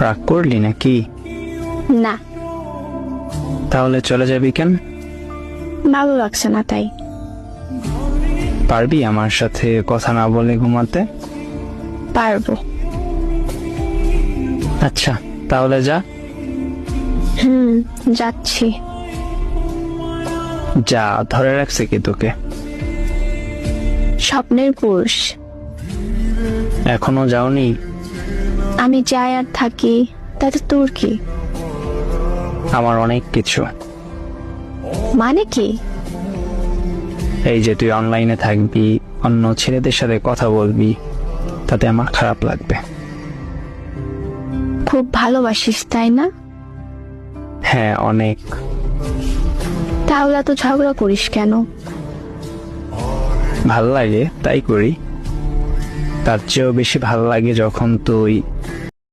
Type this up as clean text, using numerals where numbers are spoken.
রাগ করলি নাকি? না, তাহলে চলে যাবি কেন? ভালো লাগছে না তাই। পারবি আমার সাথে কথা না বলে ঘুমাতে? পারবো। আচ্ছা তাহলে যা। যাচ্ছি। যা, ধরে রাখছে কি তোকে? স্বপ্নের পুরুষ। এখনো যাওনি? আমি যাই আর থাকি তাতে তোর কি? আমার অনেক কিছু। মানে কি? এই যে তুই অনলাইনে থাকবি, অন্য ছেলেদের সাথে কথা বলবি, তাতে আমার খারাপ লাগবে। খুব ভালোবাসিস তাই না? হ্যাঁ অনেক। তাহলে তো ঝগড়া করিস কেন? ভাল লাগে তাই করি। তার চেয়েও বেশি ভাল লাগে যখন তুই